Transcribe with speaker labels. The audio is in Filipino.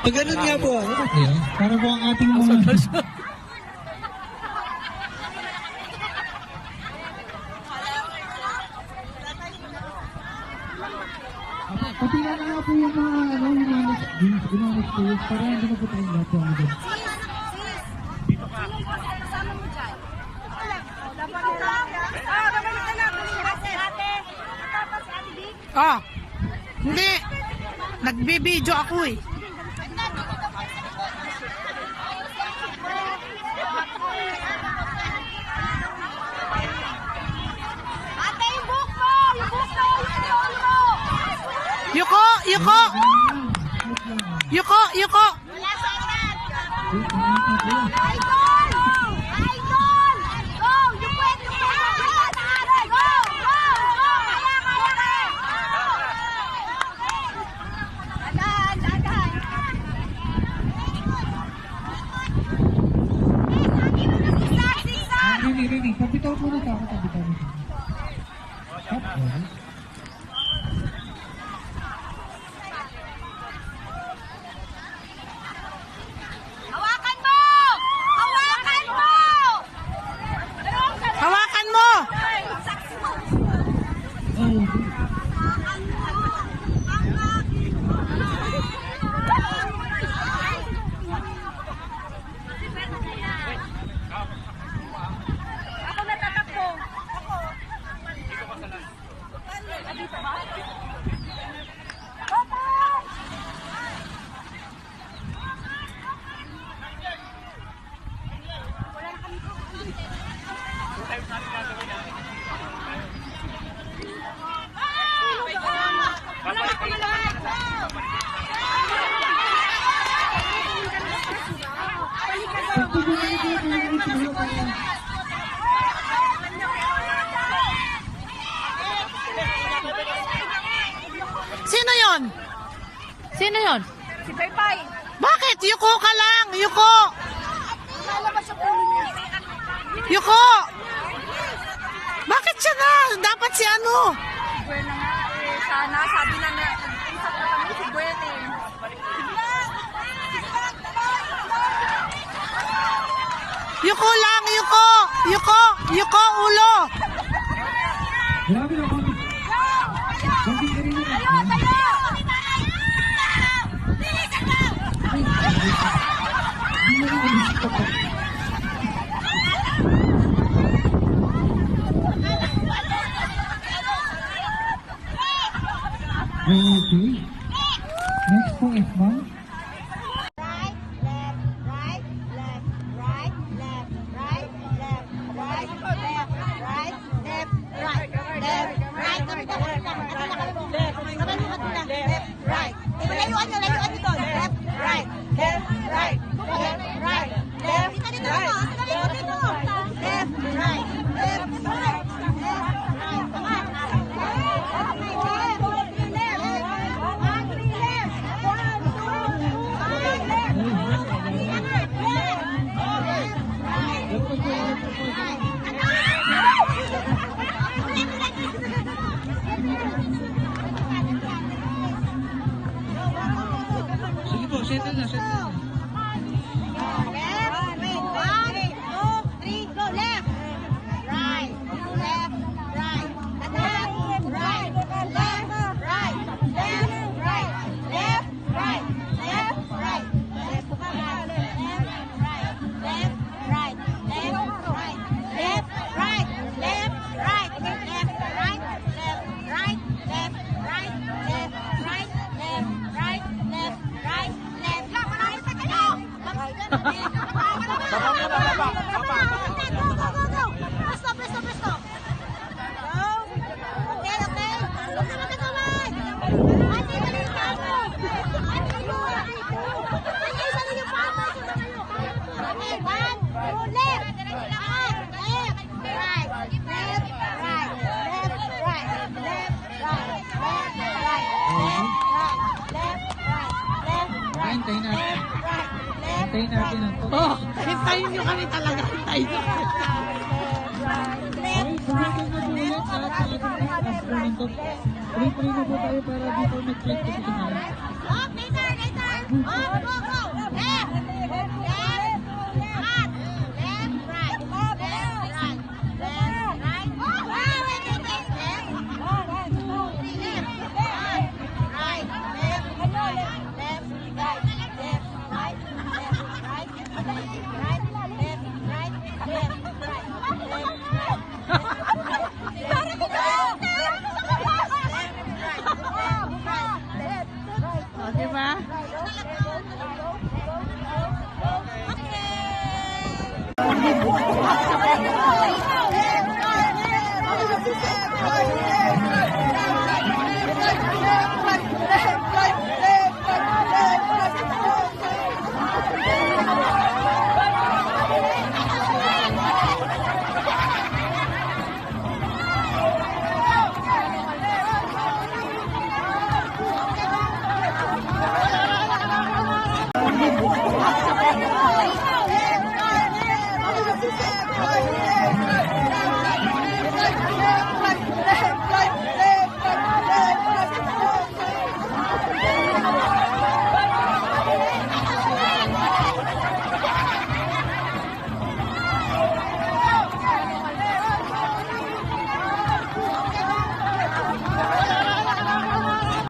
Speaker 1: Ganun nga po.
Speaker 2: Ayan, para po ang ating mga... Patingnan na nga po yung mga next players para hindi na po tayo lahat po ang doon.
Speaker 3: Ah, hindi. Nagbibideo ako eh.
Speaker 4: Ate, yung book mo! Yung book mo!
Speaker 3: Yuko, Yuko! Yuko, Yuko!
Speaker 4: Wala sa atin! Idol! Idol! Go! You pwede! Go! Go! Go! Kaya, kaya! Dadan! Dadan! Zigzag!
Speaker 2: Rini, pabitaw po na ako, pabitaw na. Hop, okay.
Speaker 4: Hawakan mo! Hawakan mo!
Speaker 3: Hawakan mo!
Speaker 2: Oh,
Speaker 4: Ako natatakbo. Ako. Dito ba?
Speaker 3: Sino yon? Sino yon?
Speaker 4: Si Paypay.
Speaker 3: Bakit? Yuko ka lang! Yuko!
Speaker 4: Lalabas yung ulo niya.
Speaker 3: Yuko! Bakit siya na? Dapat si ano?
Speaker 4: Buena nga eh. Sana sabi na na isap na kami si Buena eh.
Speaker 3: Yuko lang! Yuko! Yuko! Yuko! Ulo!
Speaker 2: grabe na, konti. Konti ka rin yun.
Speaker 4: Tayo! Tayo!
Speaker 2: Hindi mo rin gusto ko. Okay. Next po, F1.
Speaker 4: Right, left, right, left, right, left, right, left, right, left, right, left, right, left, right. Kami na, kami na. Kami na. Left, right. Layuan nyo dito. Left, right, left, right, left, right, left, right. Dito. Left, right, left, right, left, right.
Speaker 2: Sige po, settle na, settle na. Hintayin natin. Hintayin natin ang to.
Speaker 3: Oh, hintayin nyo kami talaga. Hintayin nyo.
Speaker 2: Okay, sumunod na po ulit sa ating astronaut. Pray na po tayo para dito mag-check sa kita.
Speaker 4: Okay, sir.
Speaker 2: move.
Speaker 4: Go, go, go!